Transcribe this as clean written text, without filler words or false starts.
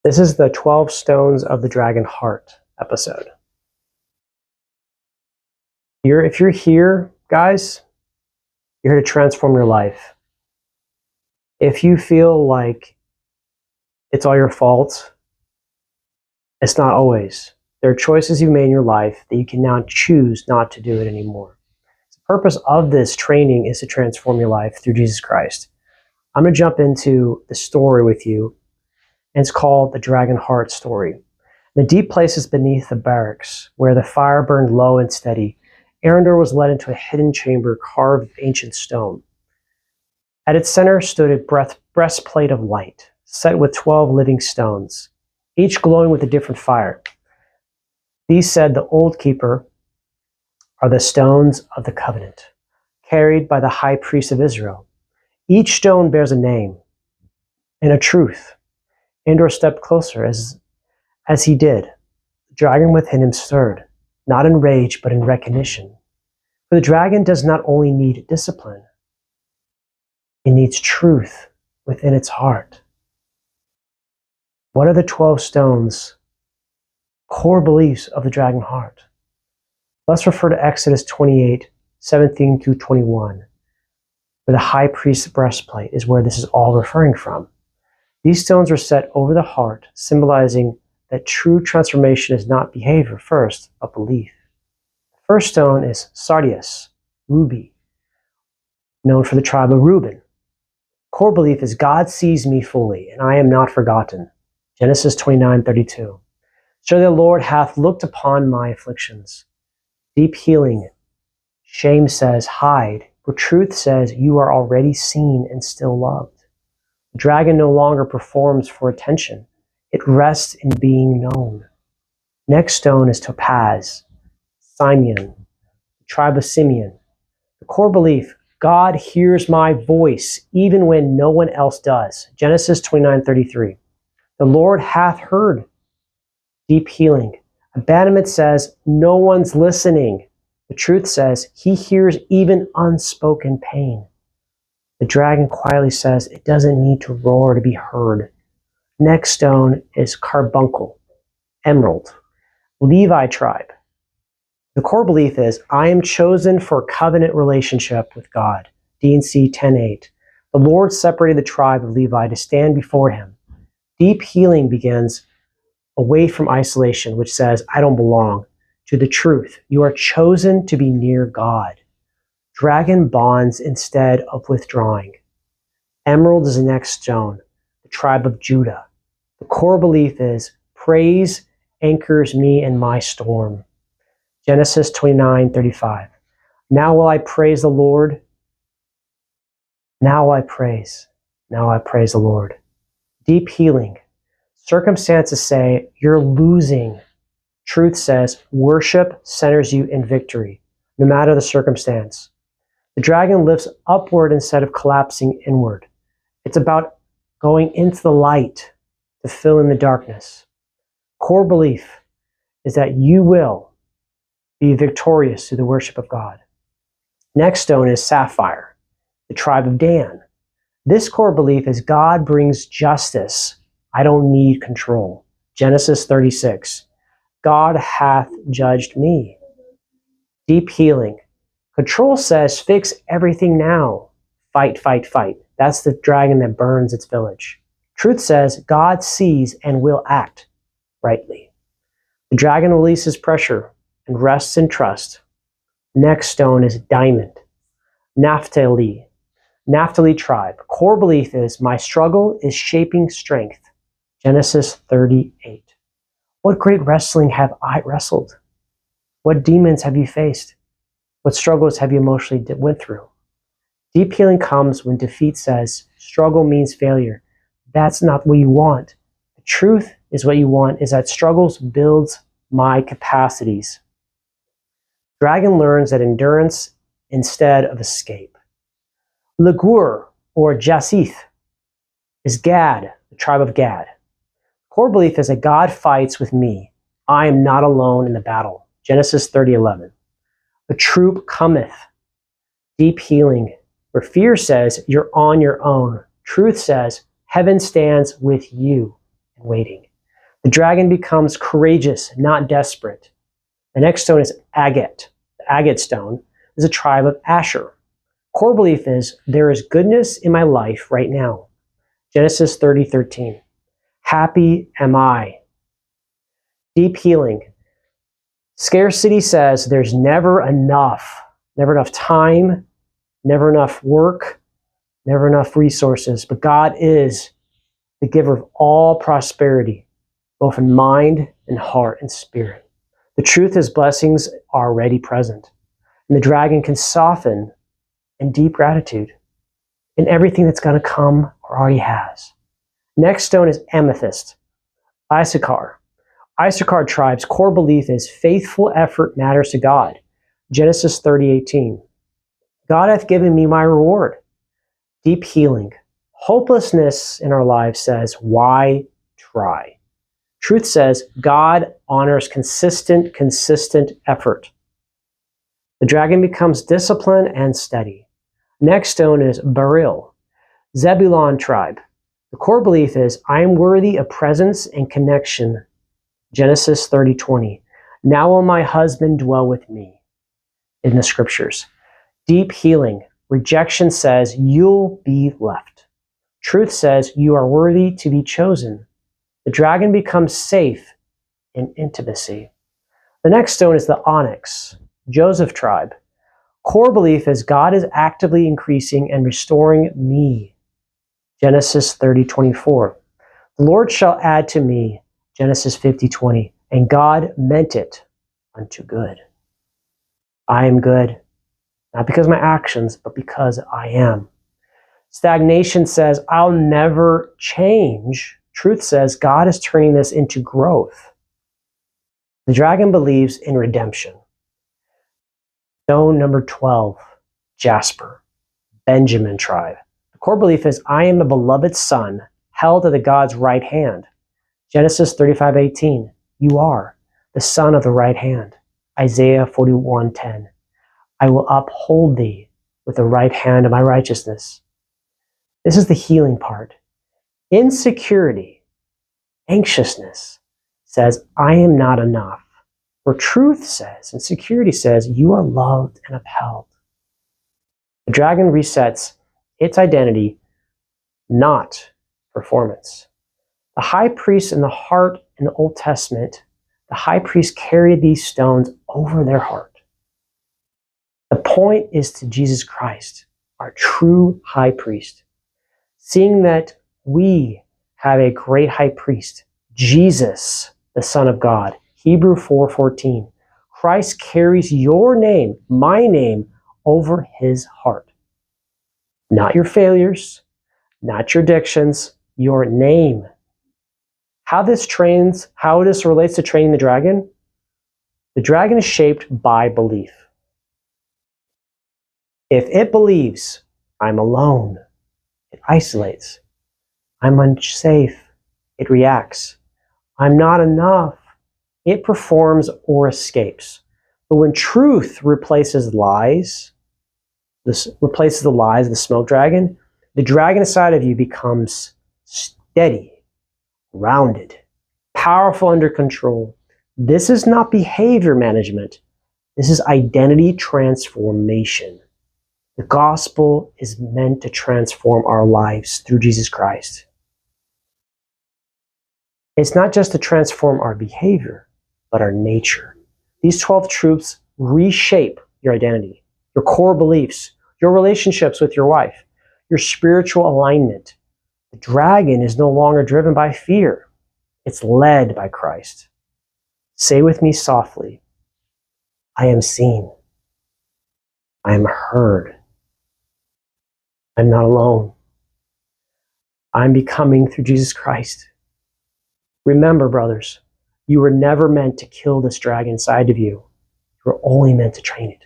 This is the 12 Stones of the Dragon Heart episode. If you're here, guys, you're here to transform your life. If you feel like it's all your fault, it's not always. There are choices you've made in your life that you can now choose not to do it anymore. The purpose of this training is to transform your life through Jesus Christ. I'm going to jump into the story with you, and it's called the Dragon Heart story. In the deep places beneath the barracks, where the fire burned low and steady, Arundel was led into a hidden chamber carved of ancient stone. At its center stood a breastplate of light, set with 12 living stones, each glowing with a different fire. These, said the old keeper, are the stones of the covenant, carried by the high priest of Israel. Each stone bears a name and a truth. Andor stepped closer. As he did, the dragon within him stirred, not in rage, but in recognition. For the dragon does not only need discipline, it needs truth within its heart. What are the 12 stones, core beliefs of the dragon heart? Let's refer to Exodus 28:17 through 21, where the high priest's breastplate is where this is all referring from. These stones were set over the heart, symbolizing that true transformation is not behavior first, but belief. The first stone is sardius, ruby, known for the tribe of Reuben. Core belief is God sees me fully, and I am not forgotten. Genesis 29:32. Surely the Lord hath looked upon my afflictions. Deep healing. Shame says, hide, but truth says, you are already seen and still loved. The dragon no longer performs for attention. It rests in being known. Next stone is topaz, Simeon, the tribe of Simeon. The core belief, God hears my voice even when no one else does. Genesis 29:33. The Lord hath heard. Deep healing. Abandonment says, no one's listening. The truth says, he hears even unspoken pain. The dragon quietly says, it doesn't need to roar to be heard. Next stone is carbuncle, emerald, Levi tribe. The core belief is, I am chosen for covenant relationship with God. D&C 10:8. The Lord separated the tribe of Levi to stand before him. Deep healing begins away from isolation, which says, I don't belong, to the truth. You are chosen to be near God. Dragon bonds instead of withdrawing. Emerald is the next stone, the tribe of Judah. The core belief is, praise anchors me in my storm. Genesis 29:35. Now will I praise the Lord. Now will I praise the Lord. Deep healing. Circumstances say, you're losing. Truth says, worship centers you in victory, no matter the circumstance. The dragon lifts upward instead of collapsing inward. It's about going into the light to fill in the darkness. Core belief is that you will be victorious through the worship of God. Next stone is sapphire, the tribe of Dan. This core belief is God brings justice. I don't need control. Genesis 36. God hath judged me. Deep healing. Control says, fix everything now. Fight, fight, fight. That's the dragon that burns its village. Truth says, God sees and will act rightly. The dragon releases pressure and rests in trust. Next stone is diamond. Naphtali tribe. Core belief is, my struggle is shaping strength. Genesis 38. What great wrestling have I wrestled? What demons have you faced? What struggles have you emotionally went through? Deep healing comes when defeat says, struggle means failure. That's not what you want. The truth is what you want is that struggles builds my capacities. Dragon learns that endurance instead of escape. Ligur, or Jasith, is Gad, the tribe of Gad. Core belief is that God fights with me. I am not alone in the battle. Genesis 30:11. A troop cometh. Deep healing, where fear says you're on your own. Truth says heaven stands with you and waiting. The dragon becomes courageous, not desperate. The next stone is agate. The agate stone is a tribe of Asher. Core belief is, there is goodness in my life right now. Genesis 30:13. Happy am I. Deep healing. Scarcity says there's never enough time, never enough work, never enough resources. But God is the giver of all prosperity, both in mind and heart and spirit. The truth is blessings are already present. And the dragon can soften in deep gratitude in everything that's going to come or already has. Next stone is amethyst. Issachar. Issachar tribe's core belief is faithful effort matters to God. Genesis 30:18. God hath given me my reward. Deep healing. Hopelessness in our lives says, why try? Truth says, God honors consistent effort. The dragon becomes disciplined and steady. Next stone is beryl. Zebulon tribe. The core belief is, I am worthy of presence and connection. Genesis 30:20. Now will my husband dwell with me. In the scriptures. Deep healing. Rejection says, you'll be left. Truth says, you are worthy to be chosen. The dragon becomes safe in intimacy. The next stone is the onyx. Joseph tribe. Core belief is, God is actively increasing and restoring me. Genesis 30:24. The Lord shall add to me. Genesis 50:20. And God meant it unto good. I am good, not because of my actions, but because I am. Stagnation says, I'll never change. Truth says, God is turning this into growth. The dragon believes in redemption. Stone number 12, jasper, Benjamin tribe. The core belief is, I am a beloved son, held at the God's right hand. Genesis 35:18. You are the son of the right hand. Isaiah 41:10. I will uphold thee with the right hand of my righteousness. This is the healing part. Insecurity, anxiousness says, I am not enough. Where truth says, and security says, you are loved and upheld. The dragon resets its identity, not performance. The high priest in the heart in the Old Testament, the high priest carried these stones over their heart. The point is to Jesus Christ, our true high priest. Seeing that we have a great high priest, Jesus, the Son of God. Hebrew 4:14. Christ carries your name, my name, over his heart. Not your failures, not your addictions, your name. How this relates to training the dragon? The dragon is shaped by belief. If it believes, I'm alone, it isolates. I'm unsafe, it reacts. I'm not enough, it performs or escapes. But when truth replaces lies, the smoke dragon, the dragon inside of you becomes steady, rounded, powerful, under control. This is not behavior management. This is identity transformation. The gospel is meant to transform our lives through Jesus Christ. It's not just to transform our behavior, but our nature. These 12 truths reshape your identity, your core beliefs, your relationships with your wife, your spiritual alignment. The dragon is no longer driven by fear. It's led by Christ. Say with me softly, I am seen. I am heard. I'm not alone. I'm becoming through Jesus Christ. Remember, brothers, you were never meant to kill this dragon inside of you. You were only meant to train it.